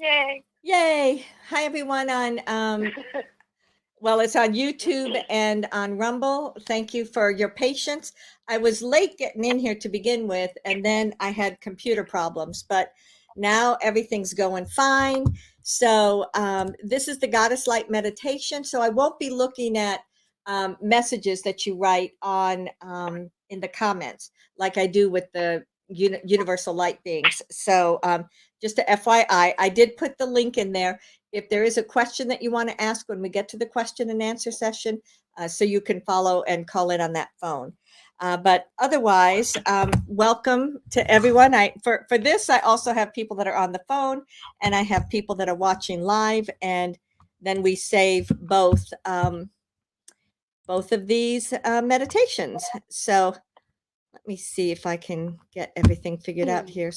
Yay. Yay. Hi, everyone on, well, it's on YouTube and on Rumble. Thank you for your patience. I was late getting in here to begin with, and then I had computer problems, but now everything's going fine. So, this is the Goddess Light meditation. So, I won't be looking at messages that you write on in the comments like I do with the universal light beings. So, just a FYI, I did put the link in there if there is a question that you want to ask when we get to the question and answer session, so you can follow and call in on that phone. But otherwise, welcome to everyone. For this, I also have people that are on the phone, and I have people that are watching live, and then we save both of these meditations. So let me see if I can get everything figured out here.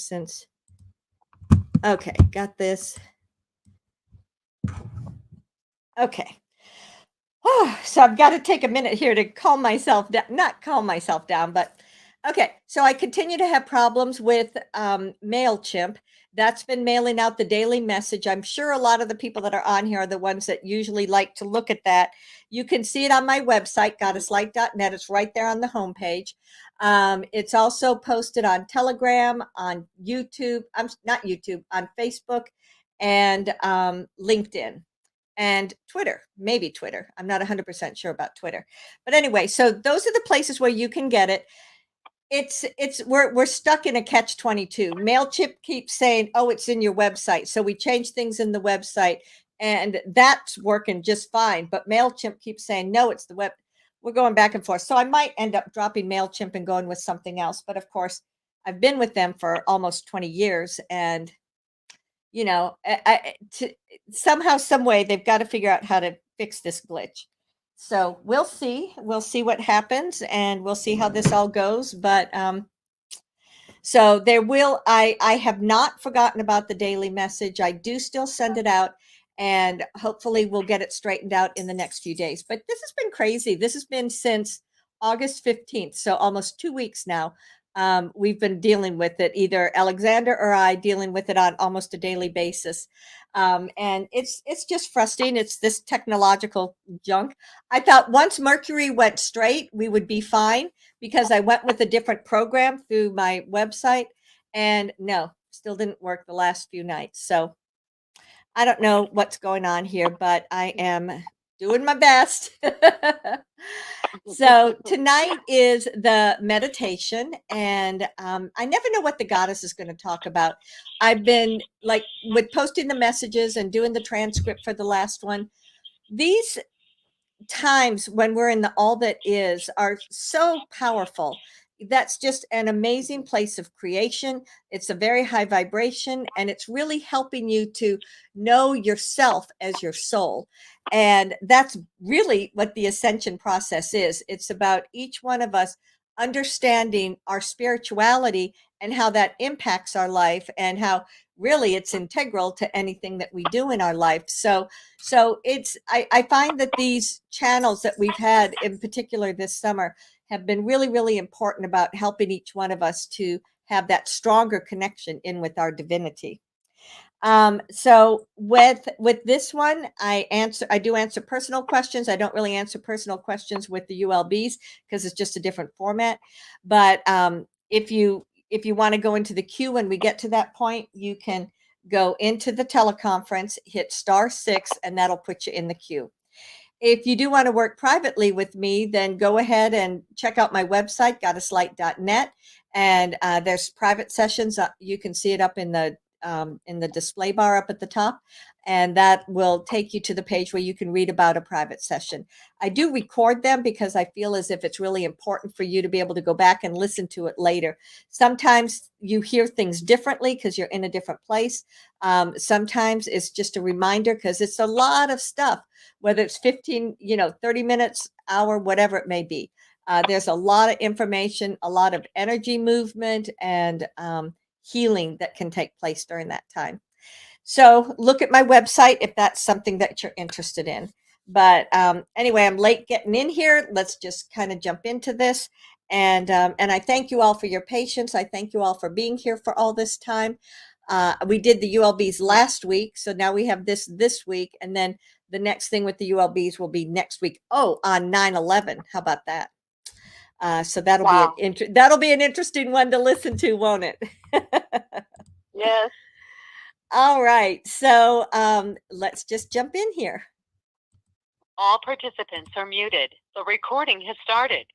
Okay, got this. Okay. Oh, so I've got to take a minute here to calm myself down, not calm myself down, but okay. So I continue to have problems with MailChimp. That's been mailing out the daily message. I'm sure a lot of the people that are on here are the ones that usually like to look at that. You can see it on my website, goddesslight.net. It's right there on the homepage. It's also posted on Telegram, on YouTube. I'm not YouTube, on Facebook and LinkedIn and Twitter, maybe Twitter. I'm not 100% sure about Twitter. But anyway, so those are the places where you can get it. We're stuck in a catch-22. MailChimp keeps saying, "Oh, it's in your website." So we change things in the website and that's working just fine, but MailChimp keeps saying, "No, it's the web." We're going back and forth. So I might end up dropping MailChimp and going with something else, but of course, I've been with them for almost 20 years and somehow, some way, they've got to figure out how to fix this glitch. So we'll see. We'll see what happens, and we'll see how this all goes. But so there will. I have not forgotten about the daily message. I do still send it out, and hopefully we'll get it straightened out in the next few days. But this has been crazy. This has been since August 15th, so almost 2 weeks now. We've been dealing with it, either Alexander or I dealing with it on almost a daily basis. And it's just frustrating. It's this technological junk. I thought once Mercury went straight, we would be fine because I went with a different program through my website, and no, still didn't work the last few nights. So I don't know what's going on here, but I am doing my best. So tonight is the meditation, and I never know what the goddess is going to talk about. I've been like with posting the messages and doing the transcript for the last one. These times when we're in the all that is are so powerful. That's just an amazing place of creation. It's a very high vibration, and it's really helping you to know yourself as your soul. And that's really what the ascension process is. It's about each one of us understanding our spirituality and how that impacts our life, and how really it's integral to anything that we do in our life. So I find that these channels that we've had in particular this summer have been really, really important about helping each one of us to have that stronger connection in with our divinity. So with this one, I do answer personal questions. I don't really answer personal questions with the ULBs because it's just a different format. But if you want to go into the queue when we get to that point, you can go into the teleconference, hit *6, and that'll put you in the queue. If you do want to work privately with me, then go ahead and check out my website, goddesslight.net. And there's private sessions. You can see it up in the display bar up at the top, and that will take you to the page where you can read about a private session. I do record them because I feel as if it's really important for you to be able to go back and listen to it later. Sometimes you hear things differently because you're in a different place. Sometimes it's just a reminder because it's a lot of stuff, whether it's 15, 30 minutes, hour, whatever it may be. There's a lot of information, a lot of energy movement, and healing that can take place during that time. So look at my website if that's something that you're interested in. But anyway, I'm late getting in here. Let's just kind of jump into this. And I thank you all for your patience. I thank you all for being here for all this time. We did the ULBs last week, so now we have this week, and then the next thing with the ULBs will be next week. Oh, on 9/11. How about that? So that'll be Wow. that'll be an interesting one to listen to, won't it? Yes. All right. So let's just jump in here. All participants are muted. The recording has started.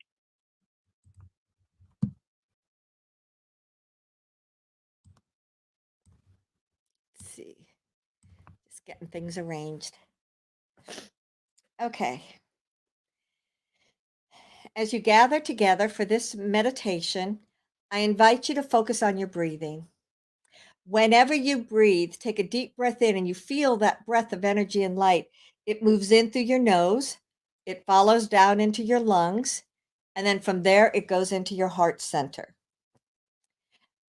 Let's see. Just getting things arranged. Okay. As you gather together for this meditation, I invite you to focus on your breathing. Whenever you breathe, take a deep breath in and you feel that breath of energy and light. It moves in through your nose, it follows down into your lungs, and then from there it goes into your heart center.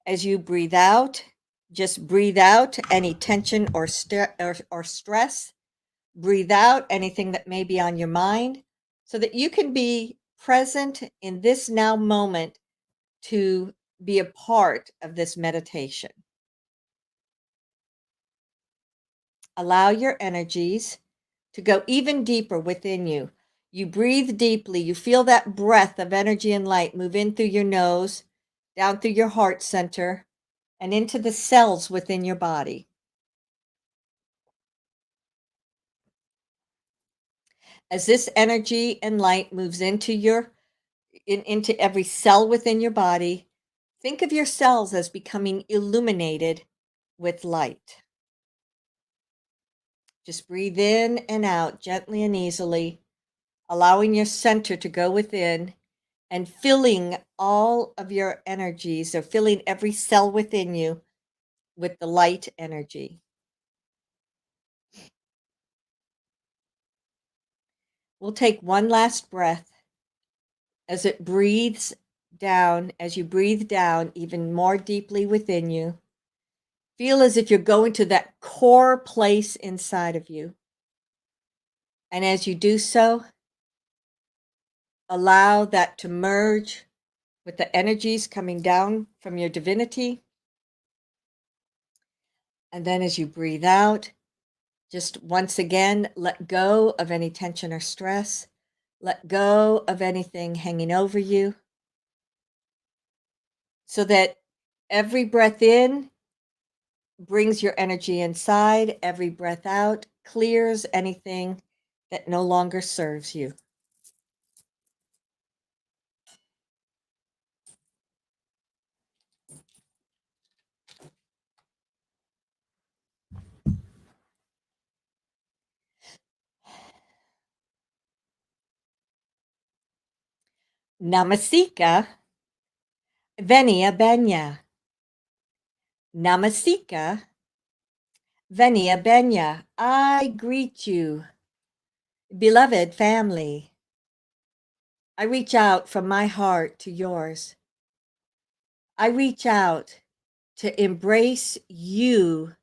As you breathe out, just breathe out any tension or stress. Breathe out anything that may be on your mind so that you can be present in this now moment to be a part of this meditation. Allow your energies to go even deeper within you. You breathe deeply. You feel that breath of energy and light move in through your nose, down through your heart center, and into the cells within your body. As this energy and light moves into into every cell within your body, think of your cells as becoming illuminated with light. Just breathe in and out gently and easily, allowing your center to go within and filling all of your energies, or filling every cell within you with the light energy. We'll take one last breath as it breathes down, as you breathe down even more deeply within you. Feel as if you're going to that core place inside of you. And as you do so, allow that to merge with the energies coming down from your divinity. And then as you breathe out, just once again, let go of any tension or stress. Let go of anything hanging over you so that every breath in brings your energy inside, every breath out clears anything that no longer serves you. Namasika Venia Benya. Namasika Venia Benya. I greet you, beloved family. I reach out from my heart to yours. I reach out to embrace you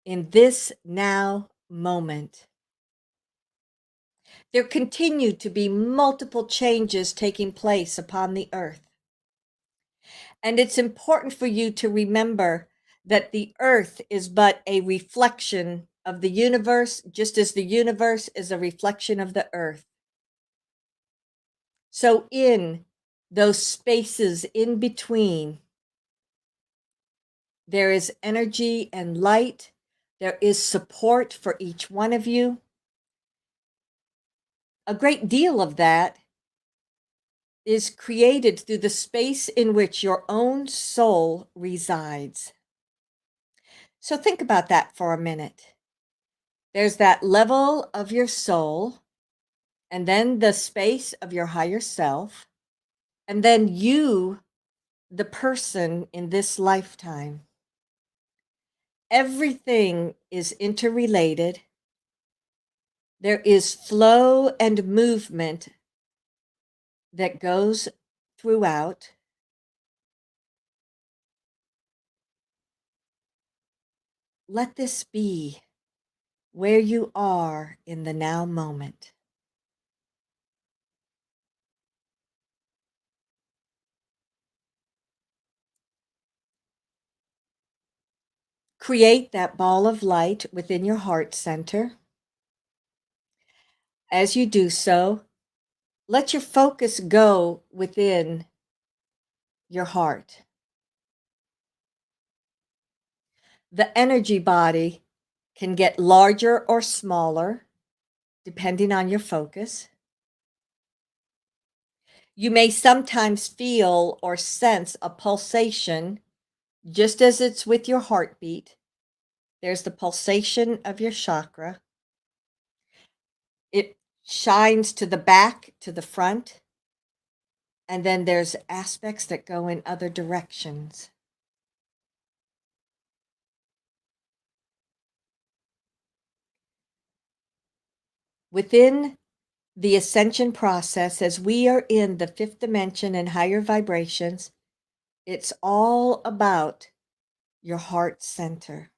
in this now moment. There continue to be multiple changes taking place upon the earth. And it's important for you to remember that the earth is but a reflection of the universe, just as the universe is a reflection of the earth. So, in those spaces in between, there is energy and light. There is support for each one of you. A great deal of that is created through the space in which your own soul resides. So think about that for a minute. There's that level of your soul, and then the space of your higher self, and then you, the person in this lifetime. Everything is interrelated. There is flow and movement that goes throughout. Let this be where you are in the now moment. create that ball of light within your heart center. As you do so, let your focus go within your heart. The energy body can get larger or smaller depending on your focus. You may sometimes feel or sense a pulsation just as it's with your heartbeat. There's the pulsation of your chakra. It shines to the back, to the front, and then there's aspects that go in other directions. Within the ascension process, as we are in the fifth dimension and higher vibrations, it's all about your heart center.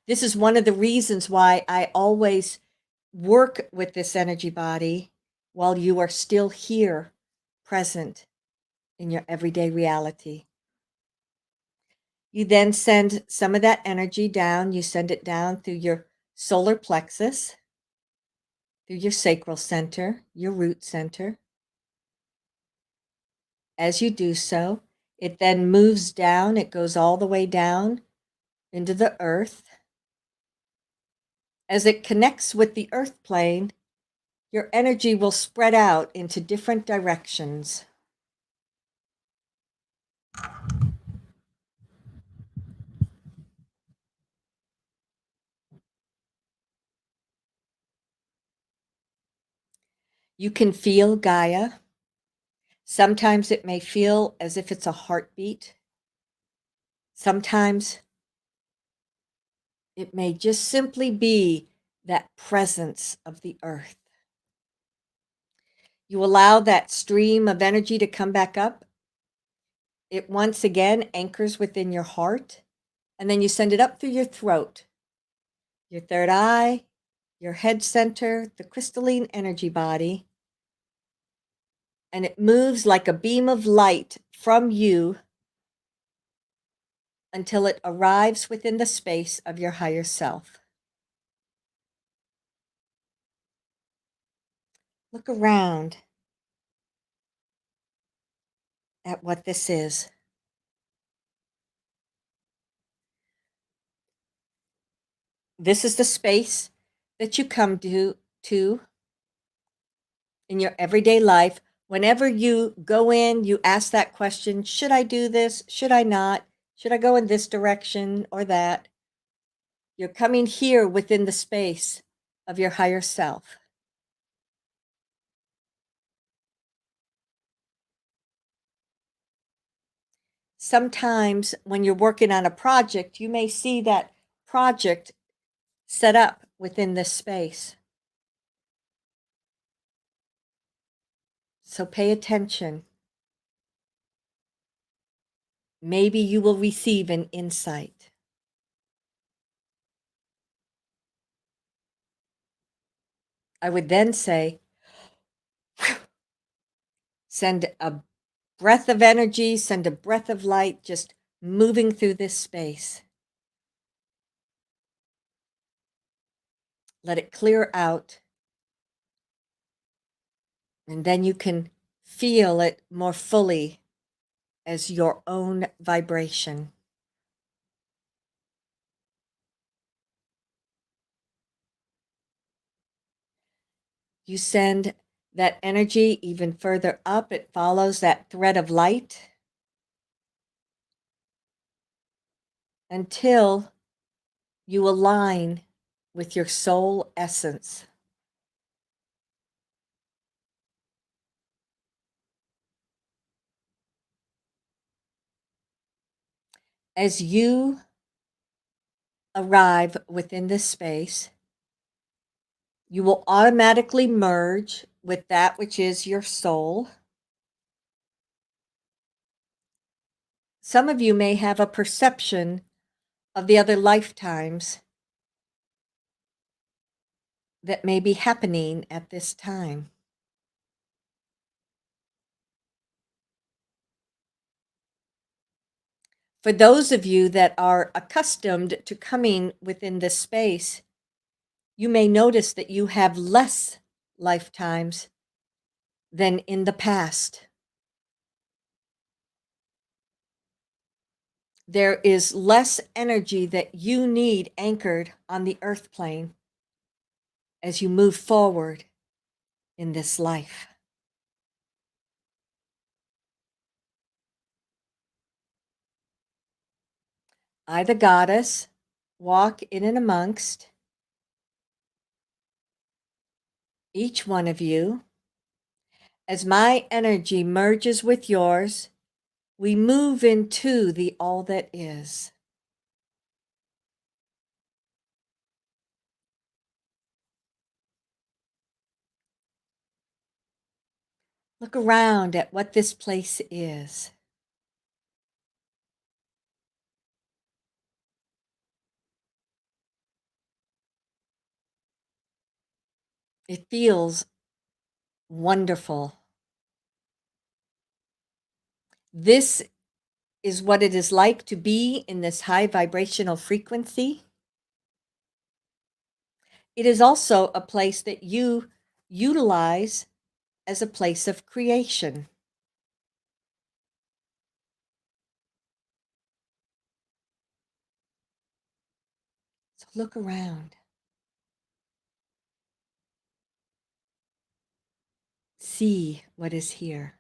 This is one of the reasons why I always work with this energy body while you are still here, present in your everyday reality. You then send some of that energy down. You send it down through your solar plexus, through your sacral center, your root center. As you do so, it then moves down. It goes all the way down into the earth. As it connects with the earth plane, your energy will spread out into different directions. You can feel Gaia. Sometimes it may feel as if it's a heartbeat. Sometimes it may just simply be that presence of the earth. You allow that stream of energy to come back up. It once again anchors within your heart, and then you send it up through your throat, your third eye, your head center, the crystalline energy body, and it moves like a beam of light from you until it arrives within the space of your higher self. Look around at what this is. This is the space that you come to in your everyday life. Whenever you go in, you ask that question, should I do this? Should I not? Should I go in this direction or that? You're coming here within the space of your higher self. Sometimes when you're working on a project, you may see that project set up within this space. So pay attention. Maybe you will receive an insight. I would then say, send a breath of energy, send a breath of light just moving through this space. Let it clear out. And then you can feel it more fully as your own vibration. You send that energy even further up. It follows that thread of light until you align with your soul essence. As you arrive within this space, you will automatically merge with that which is your soul. Some of you may have a perception of the other lifetimes that may be happening at this time. For those of you that are accustomed to coming within this space, you may notice that you have less lifetimes than in the past. There is less energy that you need anchored on the earth plane as you move forward in this life. I, the goddess, walk in and amongst each one of you. As my energy merges with yours, we move into the all that is. Look around at what this place is. It feels wonderful. This is what it is like to be in this high vibrational frequency. It is also a place that you utilize as a place of creation. So look around. See what is here.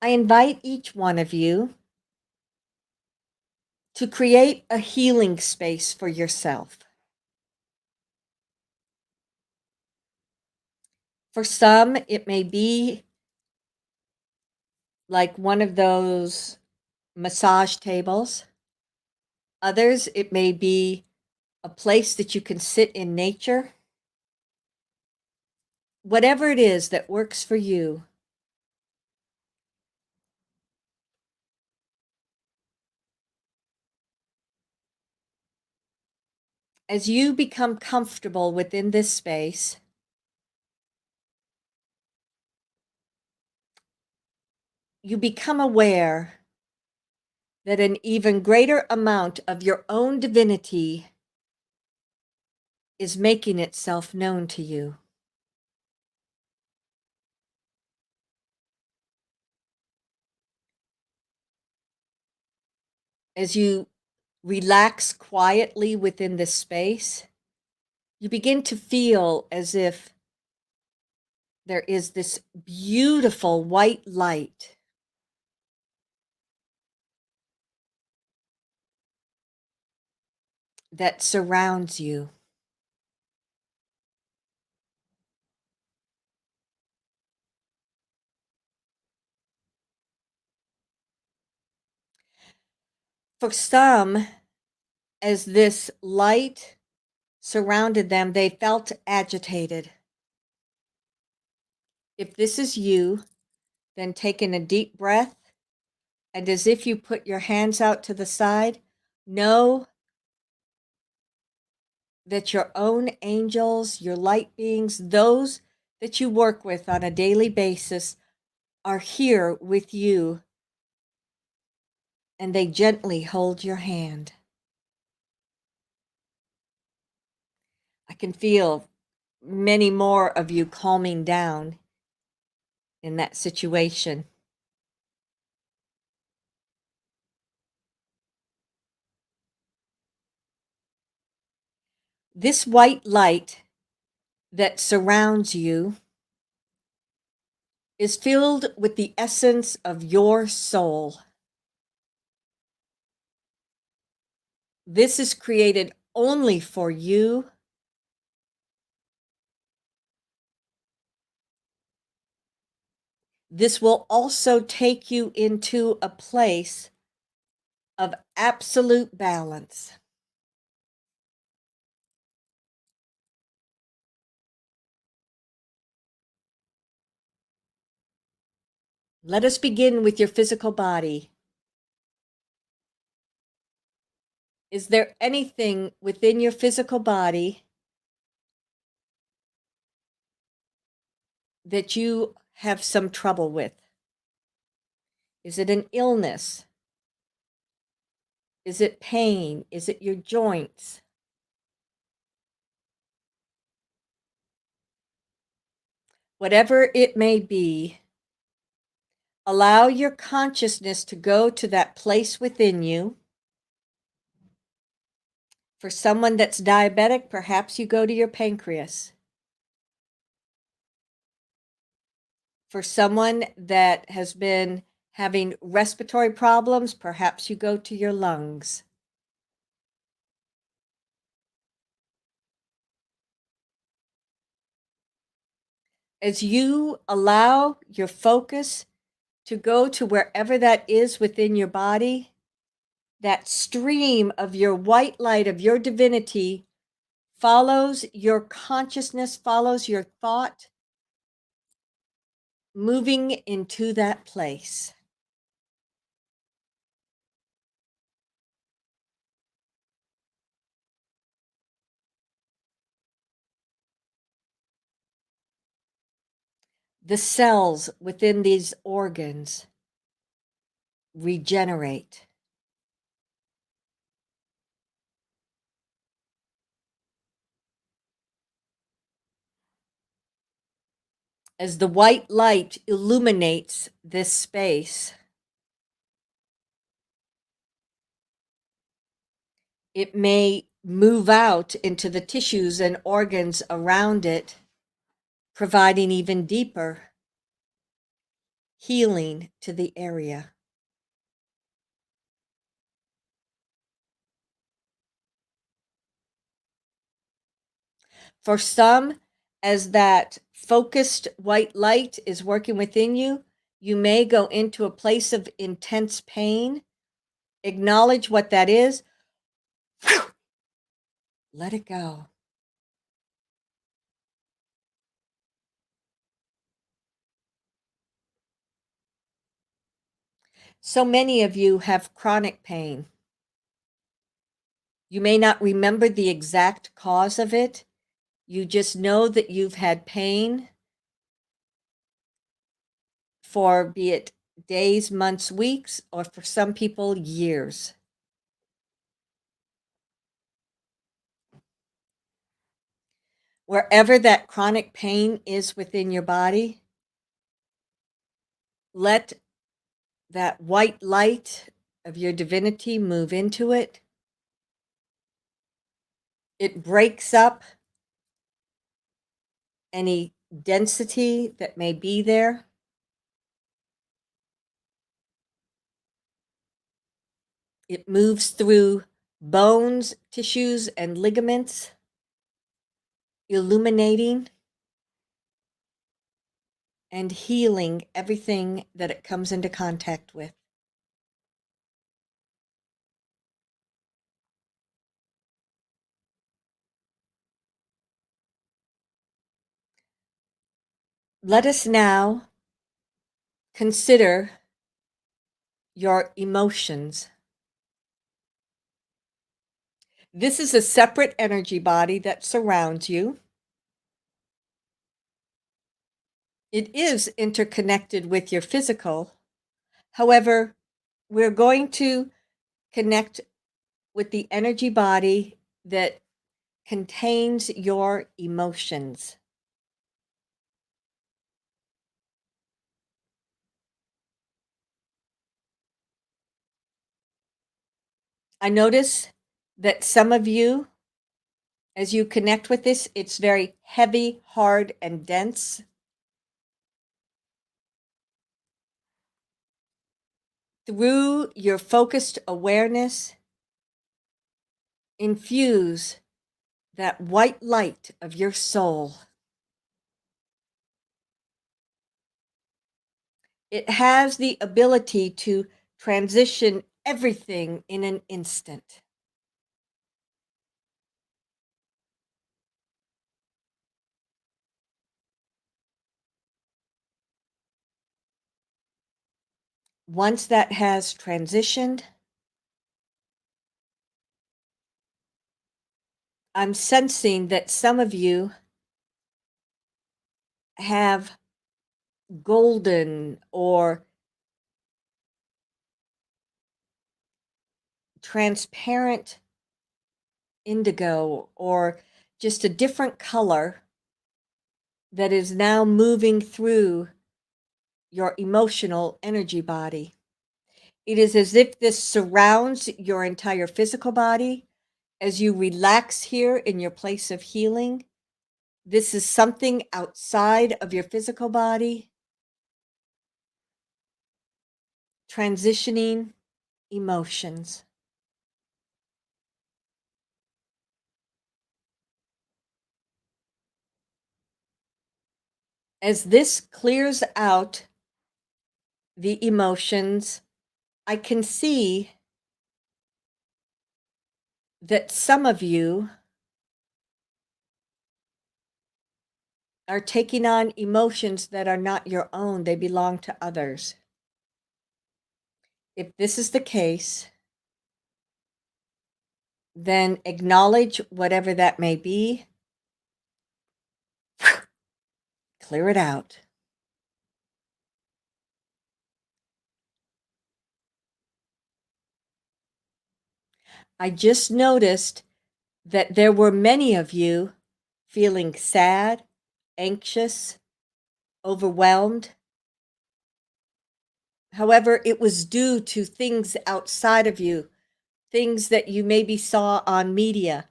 I invite each one of you to create a healing space for yourself. For some, it may be like one of those massage tables. Others, it may be a place that you can sit in nature. Whatever it is that works for you. As you become comfortable within this space, you become aware that an even greater amount of your own divinity is making itself known to you. As you relax quietly within this space, you begin to feel as if there is this beautiful white light that surrounds you. For some, as this light surrounded them, they felt agitated. If this is you, then take in a deep breath, and as if you put your hands out to the side, know that your own angels, your light beings, those that you work with on a daily basis, are here with you, and they gently hold your hand. I can feel many more of you calming down in that situation. This white light that surrounds you is filled with the essence of your soul. This is created only for you. This will also take you into a place of absolute balance. Let us begin with your physical body. Is there anything within your physical body that you have some trouble with? Is it an illness? Is it pain? Is it your joints? Whatever it may be, allow your consciousness to go to that place within you. For someone that's diabetic, perhaps you go to your pancreas. For someone that has been having respiratory problems, perhaps you go to your lungs. As you allow your focus to go to wherever that is within your body, that stream of your white light, of your divinity, follows your consciousness, follows your thought, moving into that place. The cells within these organs regenerate. As the white light illuminates this space, it may move out into the tissues and organs around it, providing even deeper healing to the area. For some, as that focused white light is working within you, you may go into a place of intense pain. Acknowledge what that is. Let it go. So many of you have chronic pain. You may not remember the exact cause of it. You just know that you've had pain for, be it days, months, weeks, or for some people, years. Wherever that chronic pain is within your body, let that white light of your divinity move into it. It breaks up any density that may be there. It moves through bones, tissues, and ligaments, illuminating and healing everything that it comes into contact with. Let us now consider your emotions. This is a separate energy body that surrounds you. It is interconnected with your physical. However, we're going to connect with the energy body that contains your emotions. I notice that some of you, as you connect with this, it's very heavy, hard, and dense. Through your focused awareness, infuse that white light of your soul. It has the ability to transition everything in an instant. Once that has transitioned, I'm sensing that some of you have golden or transparent indigo or just a different color that is now moving through your emotional energy body. It is as if this surrounds your entire physical body. As you relax here in your place of healing, this is something outside of your physical body, transitioning emotions. As this clears out the emotions, I can see that some of you are taking on emotions that are not your own, they belong to others. If this is the case, then acknowledge whatever that may be, clear it out. I just noticed that there were many of you feeling sad, anxious, overwhelmed. However, it was due to things outside of you, things that you maybe saw on media,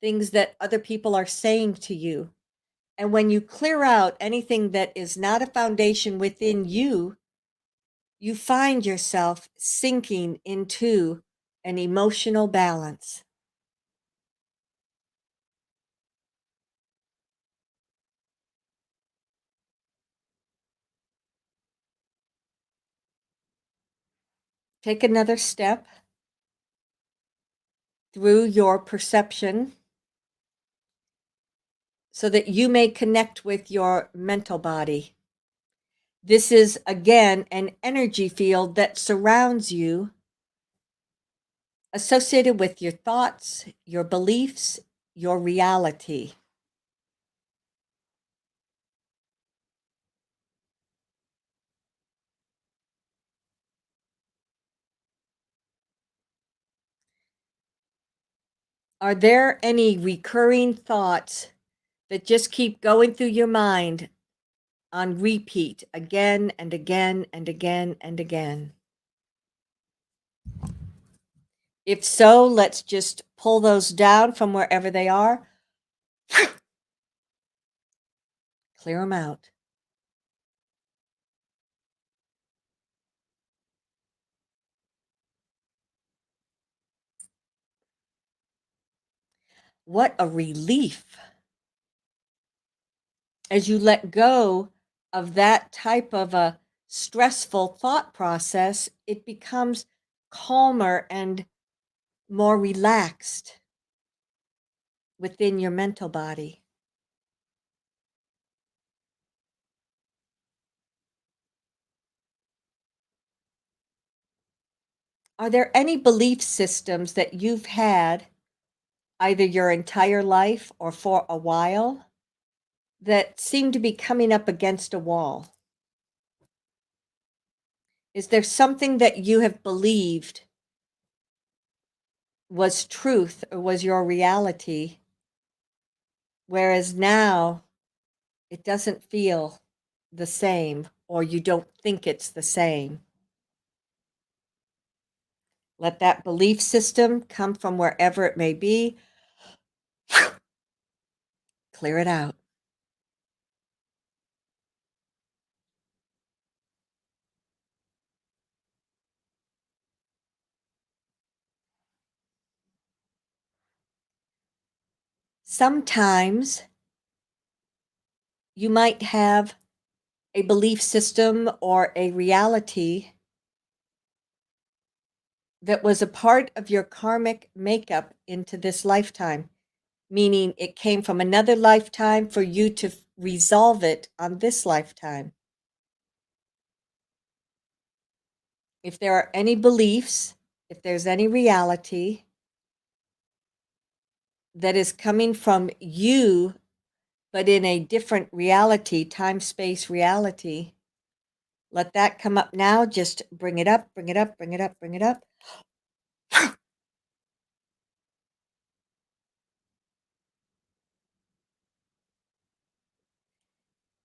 things that other people are saying to you. And when you clear out anything that is not a foundation within you, you find yourself sinking into an emotional balance. Take another step through your perception so that you may connect with your mental body. This is, again, an energy field that surrounds you, associated with your thoughts, your beliefs, your reality. Are there any recurring thoughts that just keep going through your mind on repeat again and again and again and again? If so, let's just pull those down from wherever they are, clear them out. What a relief as you let go of that type of a stressful thought process, it becomes calmer and more relaxed within your mental body. Are there any belief systems that you've had either your entire life or for a while that seem to be coming up against a wall? Is there something that you have believed was truth or was your reality, whereas now it doesn't feel the same or you don't think it's the same? Let that belief system come from wherever it may be. Clear it out. Sometimes you might have a belief system or a reality that was a part of your karmic makeup into this lifetime, meaning it came from another lifetime for you to resolve it on this lifetime. If there are any beliefs, if there's any reality that is coming from you, but in a different reality, time space reality, Let that come up now. Just bring it up, bring it up, bring it up, bring it up.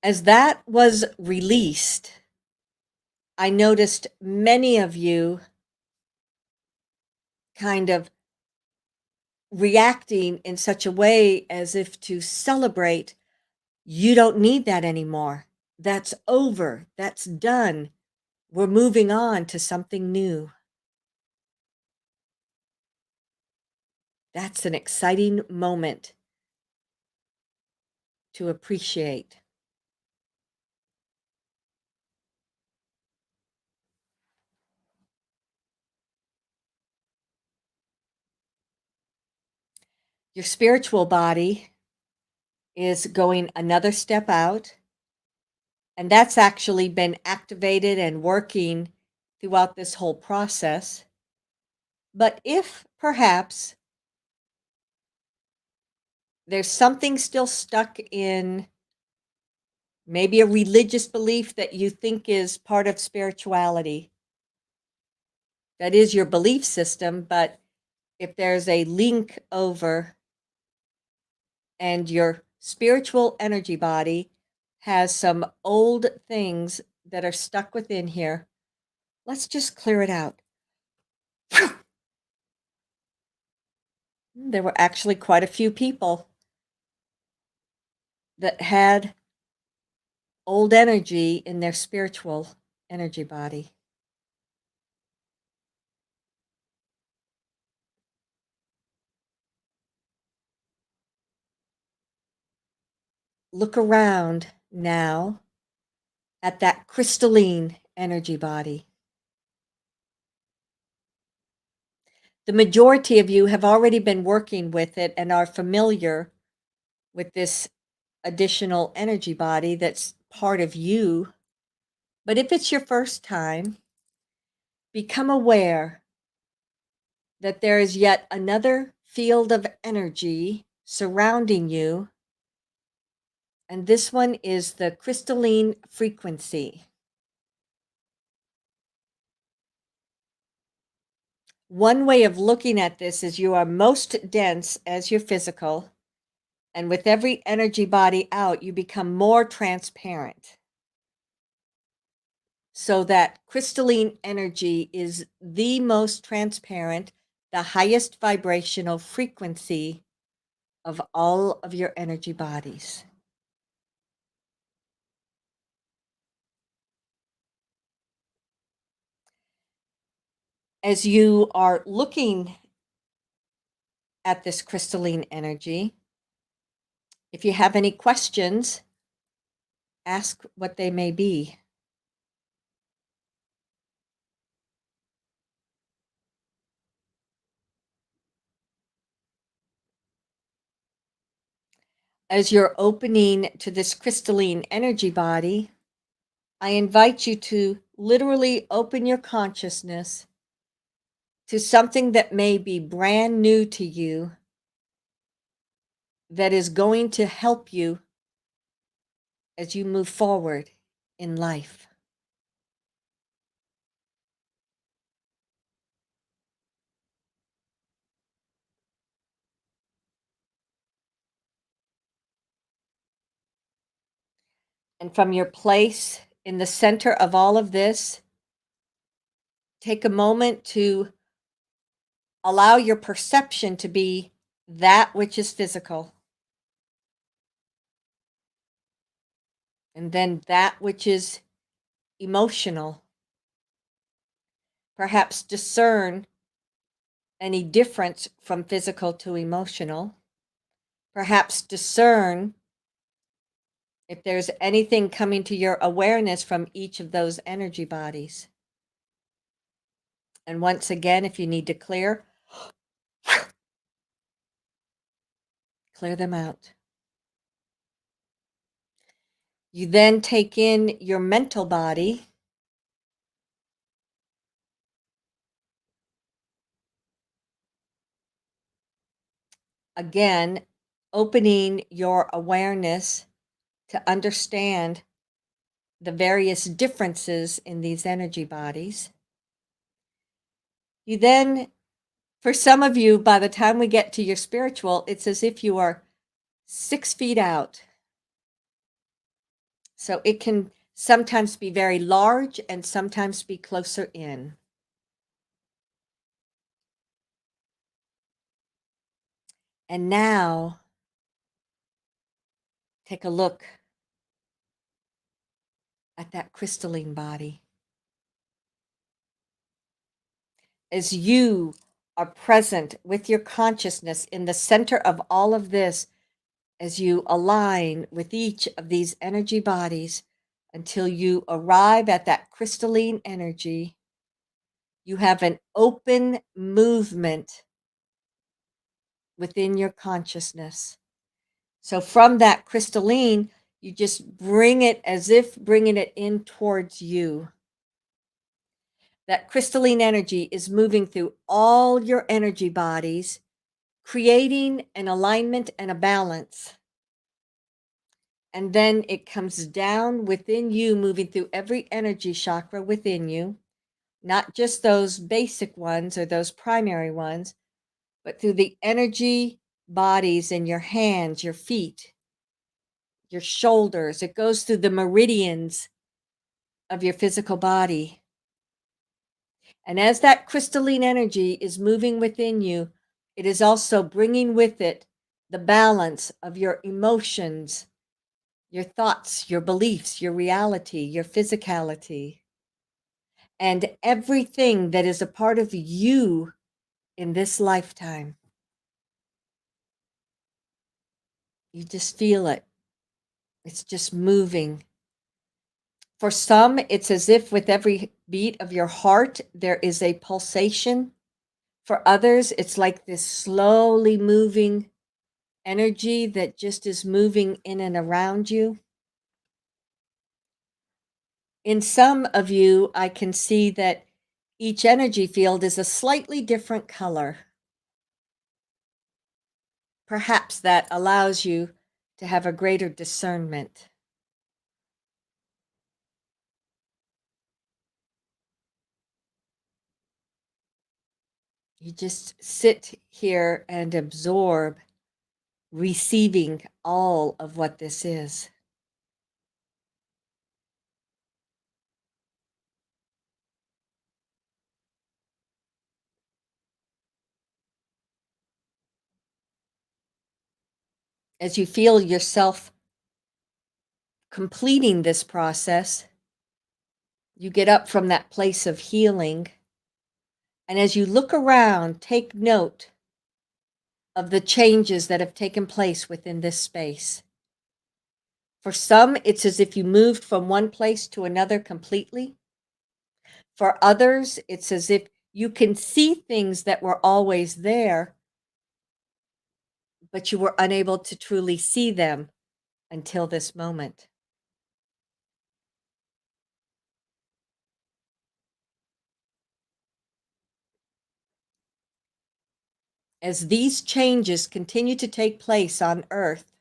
As that was released, I noticed many of you kind of reacting in such a way as if to celebrate. You don't need that anymore. That's over. That's done. We're moving on to something new. That's an exciting moment to appreciate. Your spiritual body is going another step out, and that's actually been activated and working throughout this whole process. But if perhaps there's something still stuck in maybe a religious belief that you think is part of spirituality, that is your belief system, but if there's a link over and your spiritual energy body has some old things that are stuck within here, let's just clear it out. There were actually quite a few people that had old energy in their spiritual energy body. Look around now at that crystalline energy body. The majority of you have already been working with it and are familiar with this additional energy body that's part of you. But if it's your first time, become aware that there is yet another field of energy surrounding you, and this one is the crystalline frequency. One way of looking at this is you are most dense as your physical, and with every energy body out, you become more transparent. So that crystalline energy is the most transparent, the highest vibrational frequency of all of your energy bodies. As you are looking at this crystalline energy, if you have any questions, ask what they may be. As you're opening to this crystalline energy body, I invite you to literally open your consciousness to something that may be brand new to you, that is going to help you as you move forward in life. And from your place in the center of all of this, take a moment to allow your perception to be that which is physical, and then that which is emotional. Perhaps discern any difference from physical to emotional. Perhaps discern if there's anything coming to your awareness from each of those energy bodies. And once again, if you need to clear them out. You then take in your mental body. Again, opening your awareness to understand the various differences in these energy bodies. You then, for some of you, by the time we get to your spiritual, it's as if you are 6 feet out. So it can sometimes be very large and sometimes be closer in. And now, take a look at that crystalline body. As you are present with your consciousness in the center of all of this, as you align with each of these energy bodies until you arrive at that crystalline energy, you have an open movement within your consciousness. So from that crystalline, you just bring it as if bringing it in towards you. That crystalline energy is moving through all your energy bodies, creating an alignment and a balance. And then it comes down within you, moving through every energy chakra within you, not just those basic ones or those primary ones, but through the energy bodies in your hands, your feet, your shoulders. It goes through the meridians of your physical body. And as that crystalline energy is moving within you, it is also bringing with it the balance of your emotions, your thoughts, your beliefs, your reality, your physicality, and everything that is a part of you in this lifetime. You just feel it. It's just moving. For some, it's as if with every beat of your heart, there is a pulsation. For others, it's like this slowly moving energy that just is moving in and around you. In some of you, I can see that each energy field is a slightly different color. Perhaps that allows you to have a greater discernment. You just sit here and absorb, receiving all of what this is. As you feel yourself completing this process, you get up from that place of healing. And as you look around, take note of the changes that have taken place within this space. For some, it's as if you moved from one place to another completely. For others, it's as if you can see things that were always there, but you were unable to truly see them until this moment. As these changes continue to take place on Earth,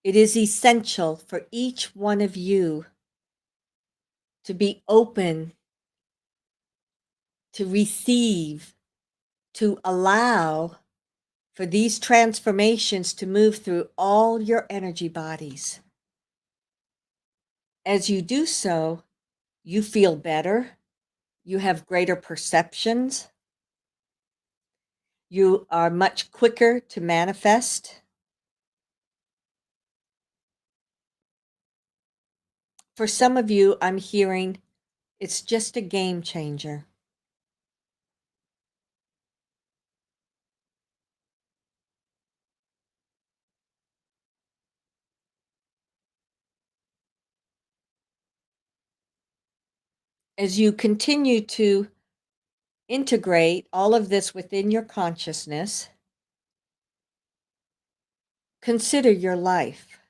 it is essential for each one of you to be open, to receive, to allow for these transformations to move through all your energy bodies. As you do so, you feel better, you have greater perceptions, you are much quicker to manifest. For some of you, I'm hearing it's just a game changer. As you continue to integrate all of this within your consciousness, consider your life.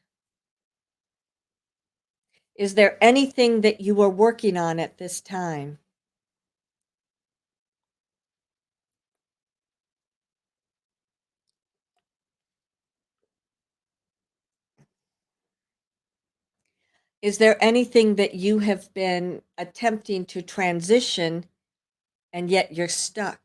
Is there anything that you are working on at this time? Is there anything that you have been attempting to transition and yet you're stuck?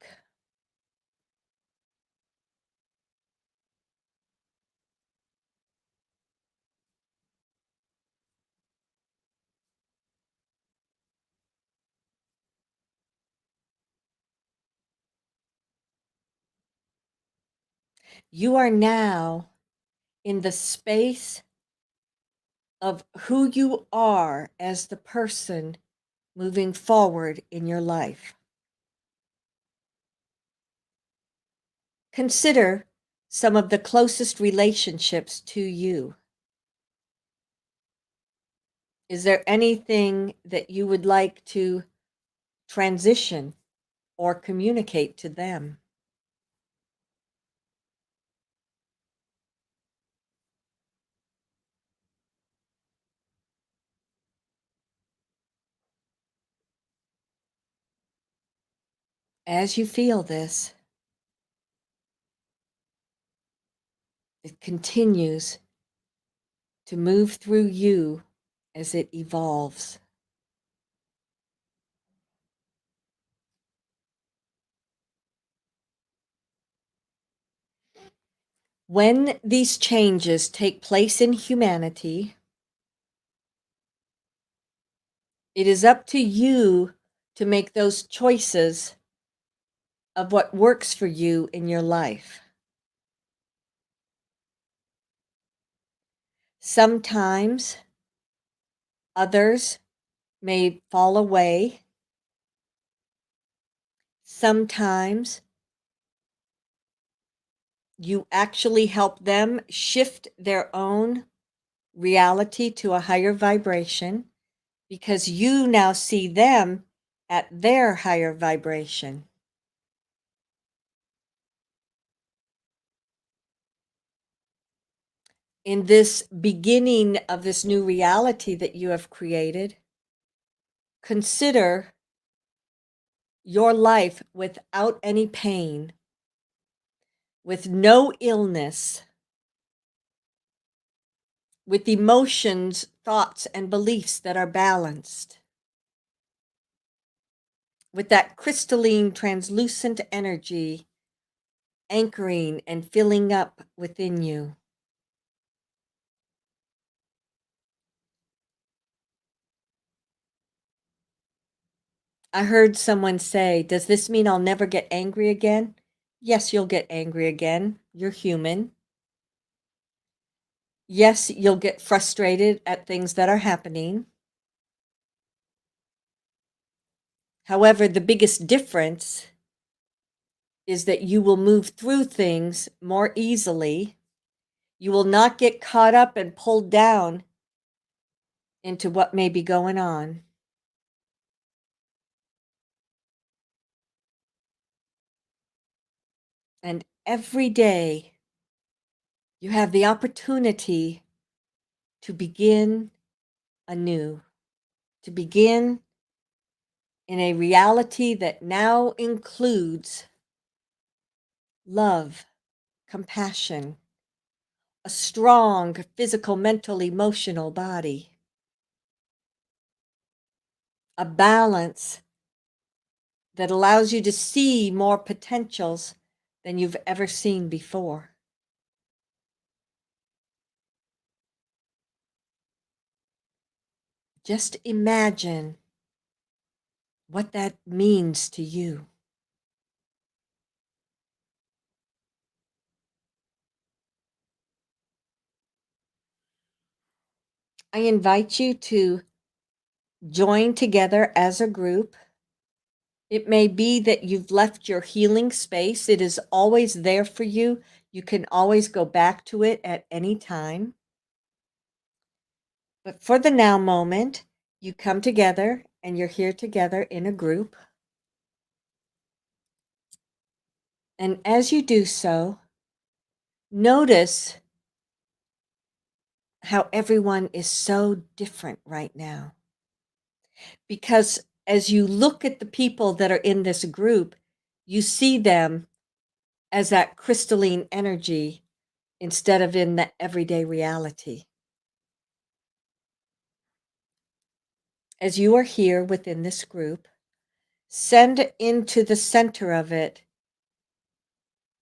You are now in the space of who you are as the person moving forward in your life. Consider some of the closest relationships to you. Is there anything that you would like to transition or communicate to them? As you feel this, it continues to move through you as it evolves. When these changes take place in humanity, it is up to you to make those choices of what works for you in your life. Sometimes others may fall away. Sometimes you actually help them shift their own reality to a higher vibration because you now see them at their higher vibration. In this beginning of this new reality that you have created, consider your life without any pain, with no illness, with emotions, thoughts, and beliefs that are balanced, with that crystalline, translucent energy anchoring and filling up within you. I heard someone say, "Does this mean I'll never get angry again?" Yes, you'll get angry again. You're human. Yes, you'll get frustrated at things that are happening. However, the biggest difference is that you will move through things more easily. You will not get caught up and pulled down into what may be going on. And every day you have the opportunity to begin anew, to begin in a reality that now includes love, compassion, a strong physical, mental, emotional body, a balance that allows you to see more potentials than you've ever seen before. Just imagine what that means to you. I invite you to join together as a group. It may be that you've left your healing space. It is always there for you. You can always go back to it at any time. But for the now moment, you come together and you're here together in a group. And as you do so, notice how everyone is so different right now. Because as you look at the people that are in this group, you see them as that crystalline energy instead of in the everyday reality. As you are here within this group, send into the center of it,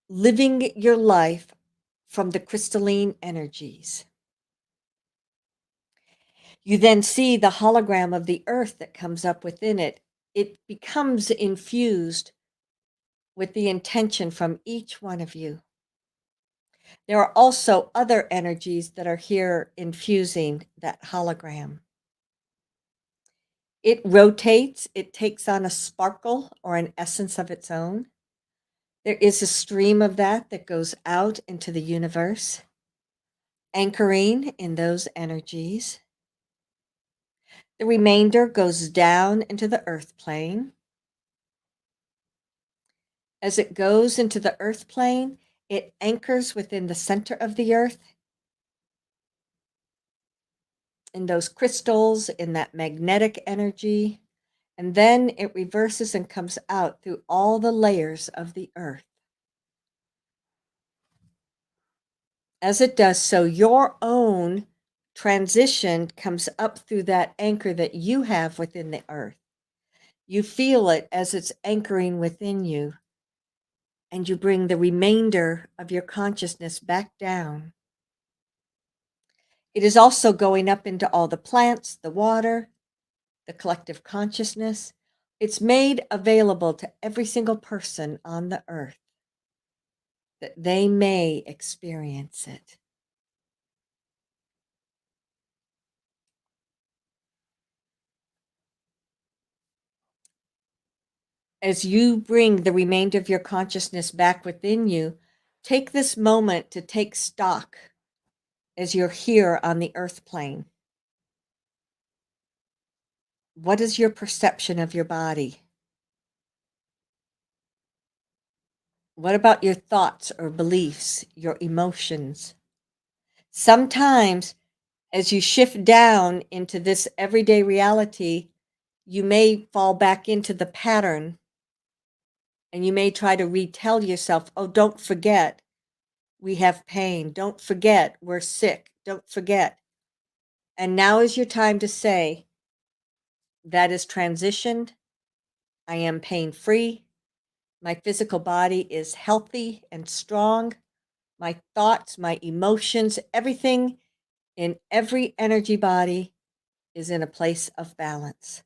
living your life from the crystalline energies. You then see the hologram of the earth that comes up within it. It becomes infused with the intention from each one of you. There are also other energies that are here infusing that hologram. It rotates, it takes on a sparkle or an essence of its own. There is a stream of that goes out into the universe, anchoring in those energies. The remainder goes down into the earth plane. As it goes into the earth plane, it anchors within the center of the earth, in those crystals, in that magnetic energy, and then it reverses and comes out through all the layers of the earth. As it does so, your own transition comes up through that anchor that you have within the earth. You feel it as it's anchoring within you, and you bring the remainder of your consciousness back down. It is also going up into all the plants, the water, the collective consciousness. It's made available to every single person on the earth that they may experience it. As you bring the remainder of your consciousness back within you, take this moment to take stock as you're here on the earth plane. What is your perception of your body? What about your thoughts or beliefs, your emotions? Sometimes, as you shift down into this everyday reality, you may fall back into the pattern and you may try to retell yourself, oh, don't forget, we have pain. Don't forget, we're sick. Don't forget. And now is your time to say, that is transitioned. I am pain free. My physical body is healthy and strong. My thoughts, my emotions, everything in every energy body is in a place of balance.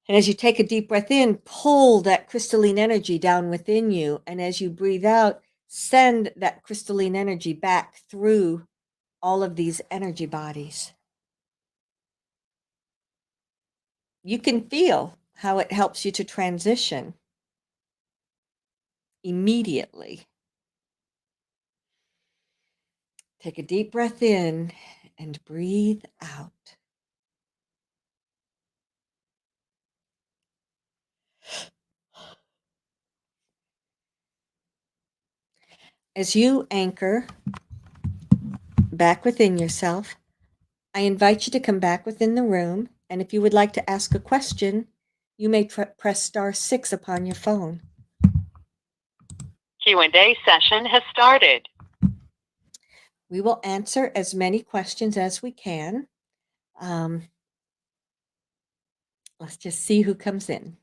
And as you take a deep breath in, pull that crystalline energy down within you. And as you breathe out, send that crystalline energy back through all of these energy bodies. You can feel how it helps you to transition immediately. Take a deep breath in and breathe out. As you anchor back within yourself, I invite you to come back within the room, and if you would like to ask a question, you may press *6 upon your phone. Q&A session has started. We will answer as many questions as we can. Let's just see who comes in.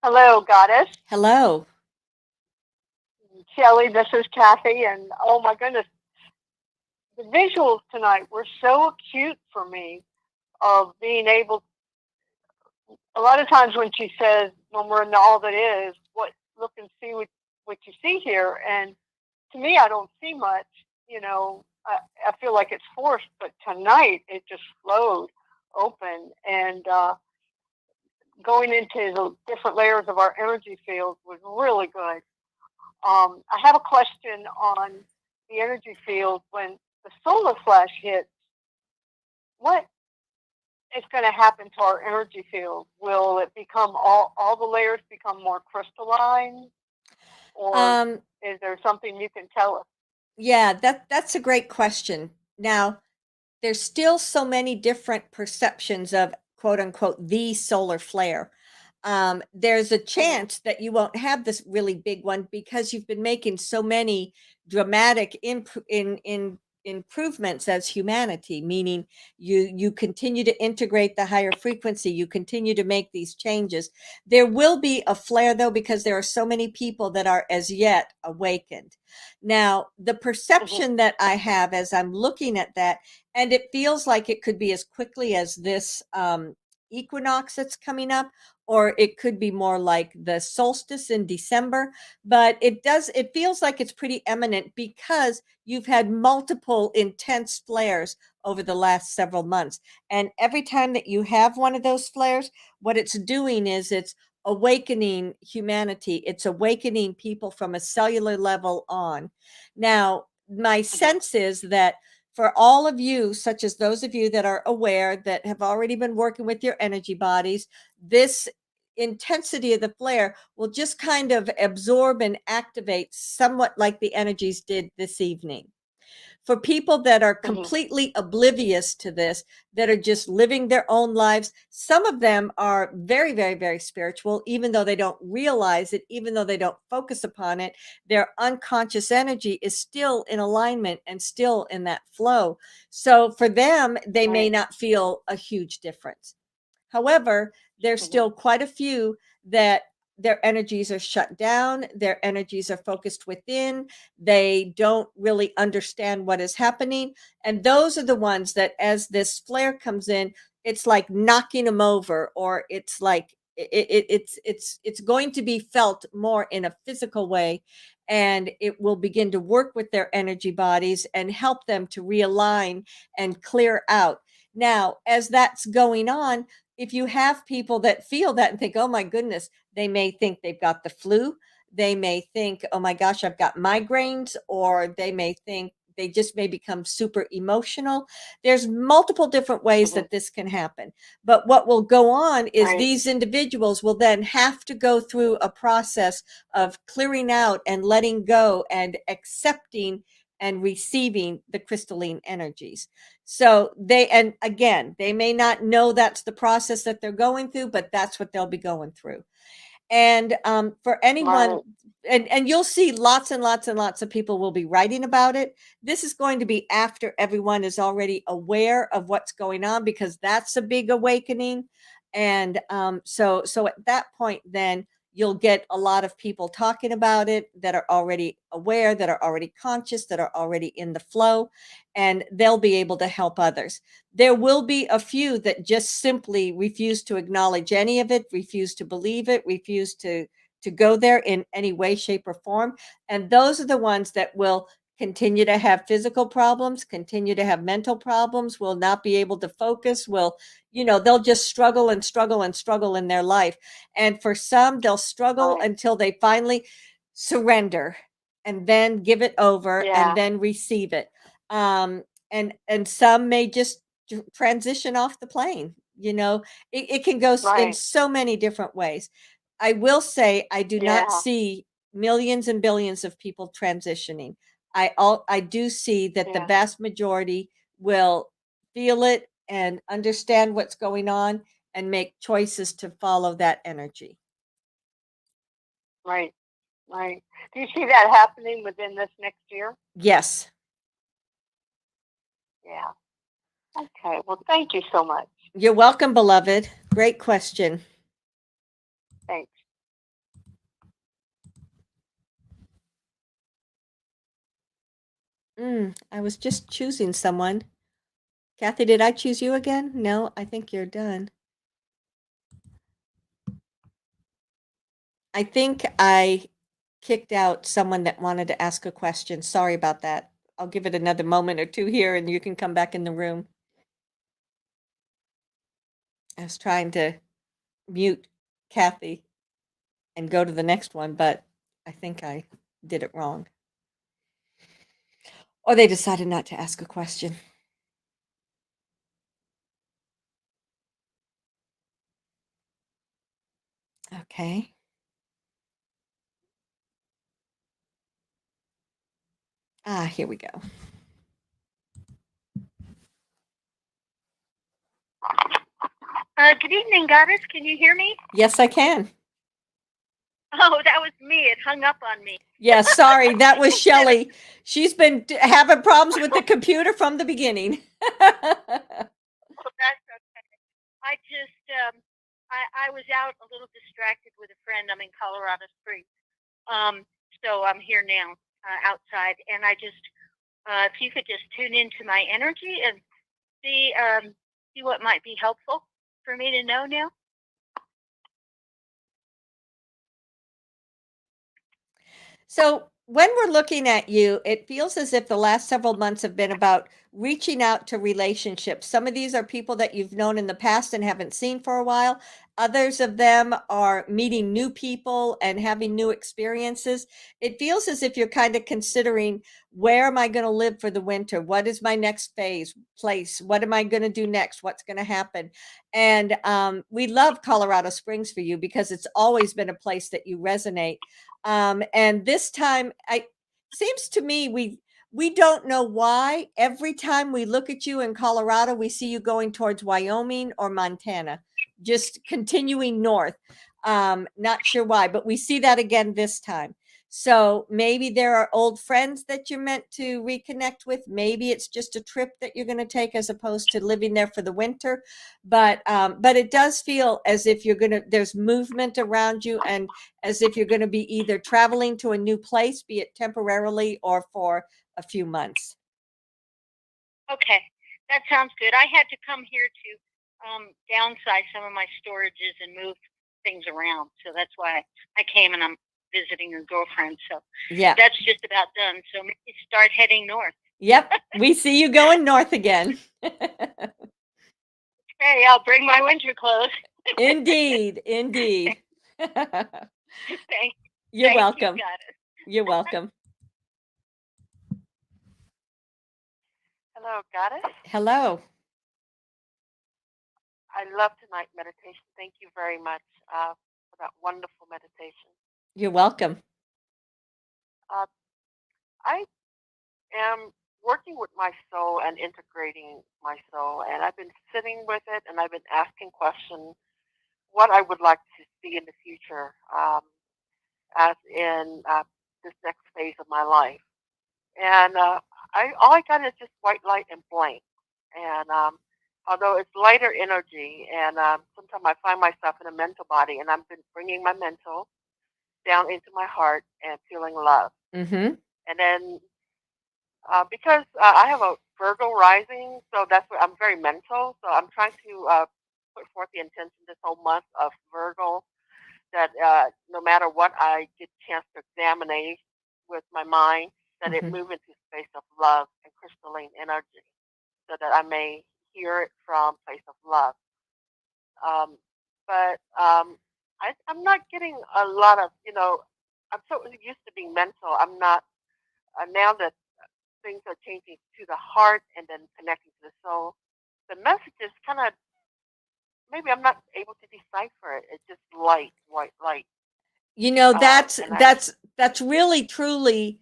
Hello, Goddess. Hello. Kelly, this is Kathy, and oh my goodness, the visuals tonight were so acute for me of being able. A lot of times when she says, when we're in all that is, look and see what you see here, and to me, I don't see much. You know, I feel like it's forced, but tonight it just flowed open, and going into the different layers of our energy field was really good. I have a question on the energy field. When the solar flash hits, what is going to happen to our energy field? Will it become all the layers become more crystalline, or is there something you can tell us? Yeah, that's a great question. Now, there's still so many different perceptions of quote unquote the solar flare, there's a chance that you won't have this really big one because you've been making so many dramatic improvements as humanity, meaning you continue to integrate the higher frequency, you continue to make these changes. There will be a flare though, because there are so many people that are as yet awakened. Now, the perception that I have as I'm looking at that, and it feels like it could be as quickly as this equinox that's coming up, or it could be more like the solstice in December, but it feels like it's pretty imminent because you've had multiple intense flares over the last several months. And every time that you have one of those flares, what it's doing is it's awakening humanity. It's awakening people from a cellular level on. Now, my sense is that for all of you, such as those of you that are aware that have already been working with your energy bodies, this intensity of the flare will just kind of absorb and activate somewhat like the energies did this evening. For people that are completely oblivious to this, that are just living their own lives, some of them are very, very, very spiritual, even though they don't realize it, even though they don't focus upon it. Their unconscious energy is still in alignment and still in that flow. So for them, they may not feel a huge difference. However, there's still quite a few that their energies are shut down, their energies are focused within, they don't really understand what is happening. And those are the ones that, as this flare comes in, it's like knocking them over, or it's like it's going to be felt more in a physical way, and it will begin to work with their energy bodies and help them to realign and clear out. Now, as that's going on, if you have people that feel that and think, oh my goodness, they may think they've got the flu. They may think, oh my gosh, I've got migraines, or they may think they just may become super emotional. There's multiple different ways that this can happen. But what will go on is these individuals will then have to go through a process of clearing out and letting go and accepting and receiving the crystalline energies. So and again, they may not know that's the process that they're going through, but that's what they'll be going through. And for anyone, and you'll see lots and lots and lots of people will be writing about it. This is going to be after everyone is already aware of what's going on, because that's a big awakening. And so at that point, then you'll get a lot of people talking about it that are already aware, that are already conscious, that are already in the flow, and they'll be able to help others. There will be a few that just simply refuse to acknowledge any of it, refuse to believe it, refuse to go there in any way, shape, or form. And those are the ones that will continue to have physical problems, continue to have mental problems, will not be able to focus, will, they'll just struggle and struggle and struggle in their life. And for some, they'll struggle until they finally surrender and then give it over and then receive it. And some may just transition off the plane. It can go in so many different ways. I will say I do not see millions and billions of people transitioning. I do see that the vast majority will feel it and understand what's going on and make choices to follow that energy. Right. Do you see that happening within this next year? Yes. Yeah. Okay. Well, thank you so much. You're welcome, beloved. Great question. Thanks. I was just choosing someone. Kathy, did I choose you again? No, I think you're done. I think I kicked out someone that wanted to ask a question. Sorry about that. I'll give it another moment or two here and you can come back in the room. I was trying to mute Kathy and go to the next one, but I think I did it wrong. Or they decided not to ask a question. Okay. Here we go. Good evening, Goddess. Can you hear me? Yes, I can. Oh, that was me. It hung up on me. Yeah, sorry, that was Instead of, Shelley. She's been having problems with the computer from the beginning. oh, that's okay. I just, I was out a little distracted with a friend. I'm in Colorado Springs. Um, so I'm here now, outside, and if you could just tune into my energy and see, see what might be helpful for me to know now. So, when we're looking at you, it feels as if the last several months have been about reaching out to relationships. Some of these are people that you've known in the past and haven't seen for a while. Others of them are meeting new people and having new experiences. It feels as if you're kind of considering, where am I going to live for the winter? What is my next place? What am I going to do next? What's going to happen? And we love Colorado Springs for you because it's always been a place that you resonate. And this time, I seems to me we don't know why. Every time we look at you in Colorado, we see you going towards Wyoming or Montana, just continuing north. Not sure why, but we see that again this time. So maybe there are old friends that you're meant to reconnect with. Maybe it's just a trip that you're going to take as opposed to living there for the winter. But it does feel as if there's movement around you, and as if you're going to be either traveling to a new place, be it temporarily or for a few months. Okay, that sounds good. I had to come here to downsize some of my storages and move things around, so that's why I came, and I'm visiting a girlfriend. So Yeah. that's just about done. So maybe start heading north. Yep. We see you going north again. Hey, I'll bring my winter clothes. Indeed. Indeed. Thank, You're thank you, welcome. Goddess. You're welcome. Hello, Goddess. Hello. I love tonight's meditation. Thank you very much for that wonderful meditation. You're welcome. Uh, I am working with my soul and integrating my soul, and I've been sitting with it, and I've been asking questions what I would like to see in the future, as in this next phase of my life. And all I got is just white light and blank. And although it's lighter energy, and sometimes I find myself in a mental body, and I've been bringing my mental down into my heart and feeling love. Mm-hmm. And then because I have a Virgo rising, so that's what I'm very mental. So I'm trying to put forth the intention this whole month of Virgo that no matter what I get a chance to examine with my mind, that it Mm-hmm. move into a space of love and crystalline energy, so that I may hear it from place of love. Um, but I'm not getting a lot of, I'm so used to being mental. I'm not, now that things are changing to the heart and then connecting to the soul, the message is kind of, maybe I'm not able to decipher it. It's just light, white light. You know, that's And I, that's really truly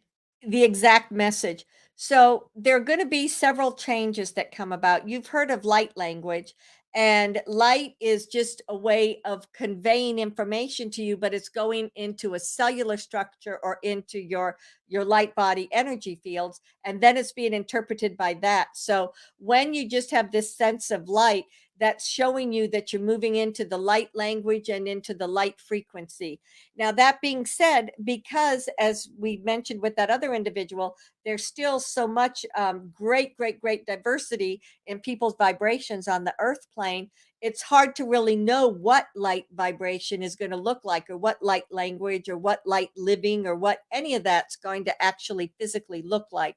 the exact message. So there are going to be several changes that come about. You've heard of light language, and light is just a way of conveying information to you, but it's going into a cellular structure or into your light body energy fields, and then it's being interpreted by that. So when you just have this sense of light, that's showing you that you're moving into the light language and into the light frequency. Now, that being said, because as we mentioned with that other individual, there's still so much great diversity in people's vibrations on the earth plane. It's hard to really know what light vibration is going to look like, or what light language, or what light living, or what any of that's going to actually physically look like.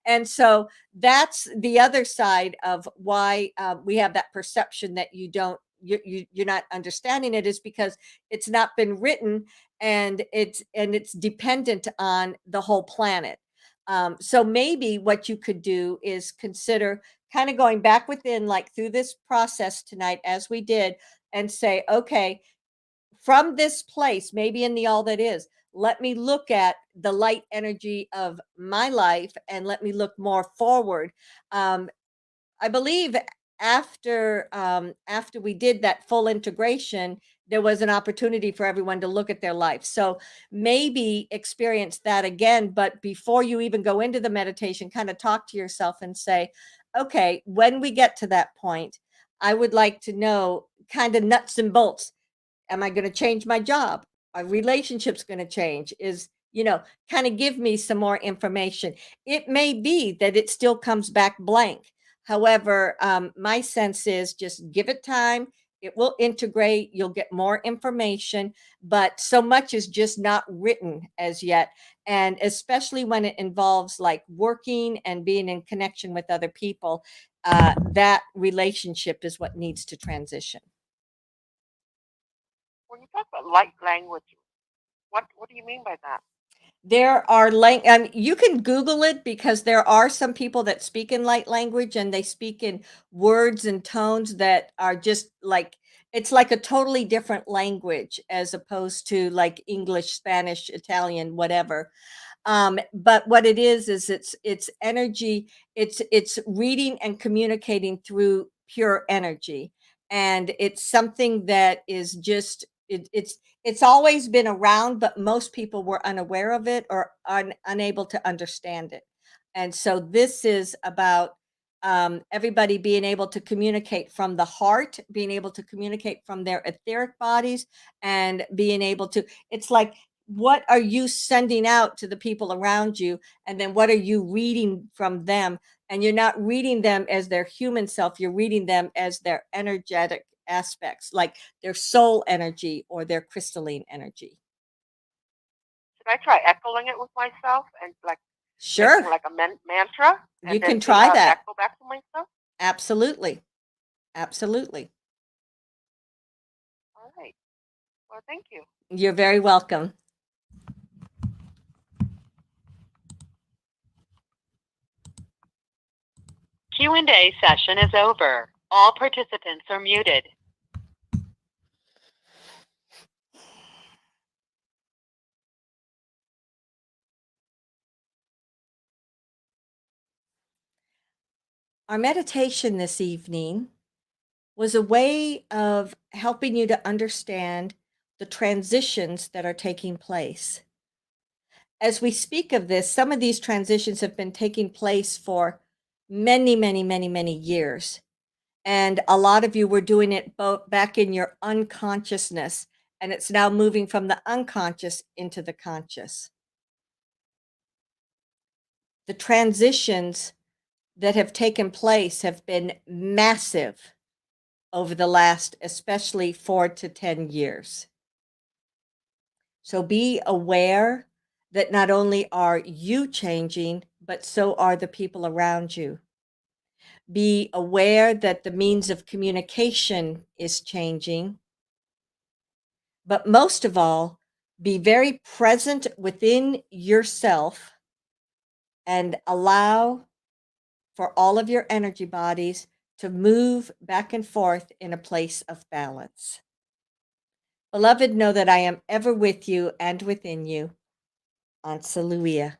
And so that's the other side of why we have that perception that you're not understanding it, is because it's not been written, and it's dependent on the whole planet. So maybe what you could do is consider kind of going back within, like through this process tonight, as we did, and say, okay, from this place, maybe in the all that is, let me look at the light energy of my life, and let me look more forward. I believe after we did that full integration, there was an opportunity for everyone to look at their life. So maybe experience that again, but before you even go into the meditation, kind of talk to yourself and say, okay, when we get to that point, I would like to know kind of nuts and bolts. Am I going to change my job? Are relationships going to change? Kind of give me some more information. It may be that it still comes back blank. However, my sense is just give it time. It will integrate. You'll get more information, but so much is just not written as yet. And especially when it involves like working and being in connection with other people, that relationship is what needs to transition. When you talk about light language, what do you mean by that? There are you can Google it because there are some people that speak in light language and they speak in words and tones that are just like it's like a totally different language as opposed to like English, Spanish, Italian, whatever. But what it is it's energy, it's reading and communicating through pure energy. And it's something that is just it's always been around, but most people were unaware of it or unable to understand it. And so this is about everybody being able to communicate from the heart, being able to communicate from their etheric bodies, and being able to, it's like, what are you sending out to the people around you? And then what are you reading from them? And you're not reading them as their human self, you're reading them as their energetic aspects, like their soul energy or their crystalline energy. Should I try echoing it with myself and like Sure. making like a mantra and You then can see try how it that. echo back to myself? Absolutely. Absolutely. All right. Well, thank you. You're very welcome. Q&A session is over. All participants are muted. Our meditation this evening was a way of helping you to understand the transitions that are taking place. As we speak of this, some of these transitions have been taking place for many, many, many, many years. And a lot of you were doing it both back in your unconsciousness, and it's now moving from the unconscious into the conscious. The transitions that have taken place have been massive over the last, especially 4 to 10 years. So be aware that not only are you changing, but so are the people around you. Be aware that the means of communication is changing. But most of all, be very present within yourself and allow for all of your energy bodies to move back and forth in a place of balance. Beloved, know that I am ever with you and within you. Ansaluia.